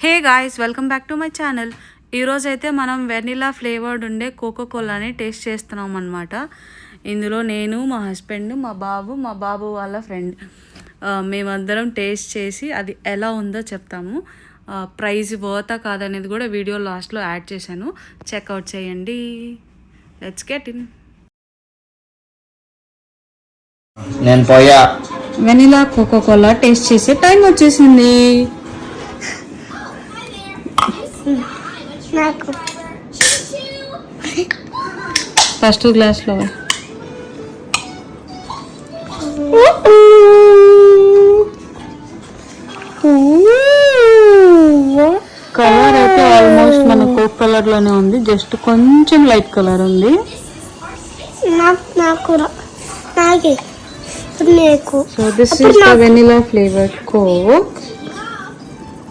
Hey guys, welcome back to my channel. ఈరోజైతే మనం vanilla flavoured ఉండే కోకోకోలాని టేస్ట్ చేస్తున్నాం అనమాట. ఇందులో నేను, మా హస్బెండ్, మా బాబు వాళ్ళ ఫ్రెండ్ మేమందరం టేస్ట్ చేసి అది ఎలా ఉందో చెప్తాము. ప్రైస్ వర్తా కాదనేది కూడా వీడియో లాస్ట్లో యాడ్ చేశాను, చెక్అవుట్ చేయండి. Let's get in. నేను పోయా వెనిలా కోకోకోలా టేస్ట్ చేసే టైం వచ్చేసింది. ఫస్ట్ గ్లాస్లో కలర్ అయితే ఆల్మోస్ట్ మన కోక్ కలర్ లోనే ఉంది, జస్ట్ కొంచెం లైట్ కలర్ ఉంది. So this is the vanilla flavoured coke.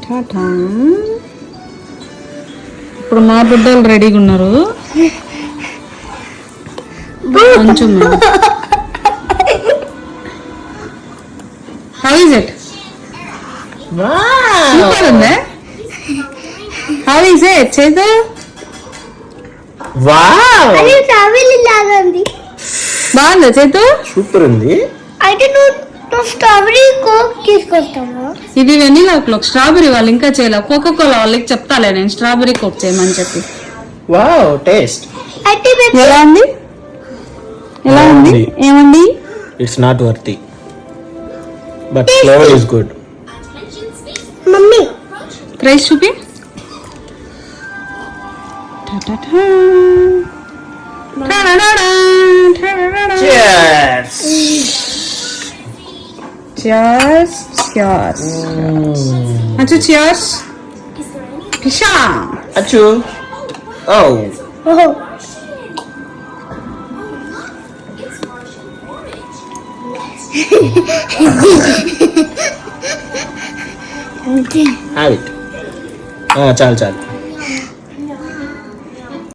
Tata. ఇప్పుడు మా బిడ్డలు రెడీగా ఉన్నారు. కొంచెం హౌ ఇస్ ఇట్? సూపర్ ఉందా? హౌ ఇస్ ఇట్ చేదు? వావ్, బాగుందా చేదు? సూపర్ ఉంది. అయితే నువ్వు స్ట్రాబెరీ కోక్ తీసుకొస్తావా? ఇది వెనిలా కోక్, స్ట్రాబెరీ వాళ్ళు ఇంకా చేయలే. కోకోకోలా వాళ్ళకి చెప్తాలే నేను స్ట్రాబెరీ కోక్ చేయమని చెప్పి. వావ్, టేస్ట్ అయితే ఎలా ఉంది? ఎలా ఉంది? ఏమండి? It's not worthy but flavour is good. Mummy price చూపి. Cheers. Cheers. Cheers. Achu cheers. Pisha. Achu. Oh. ఓహో Have it. చాలు చాలు.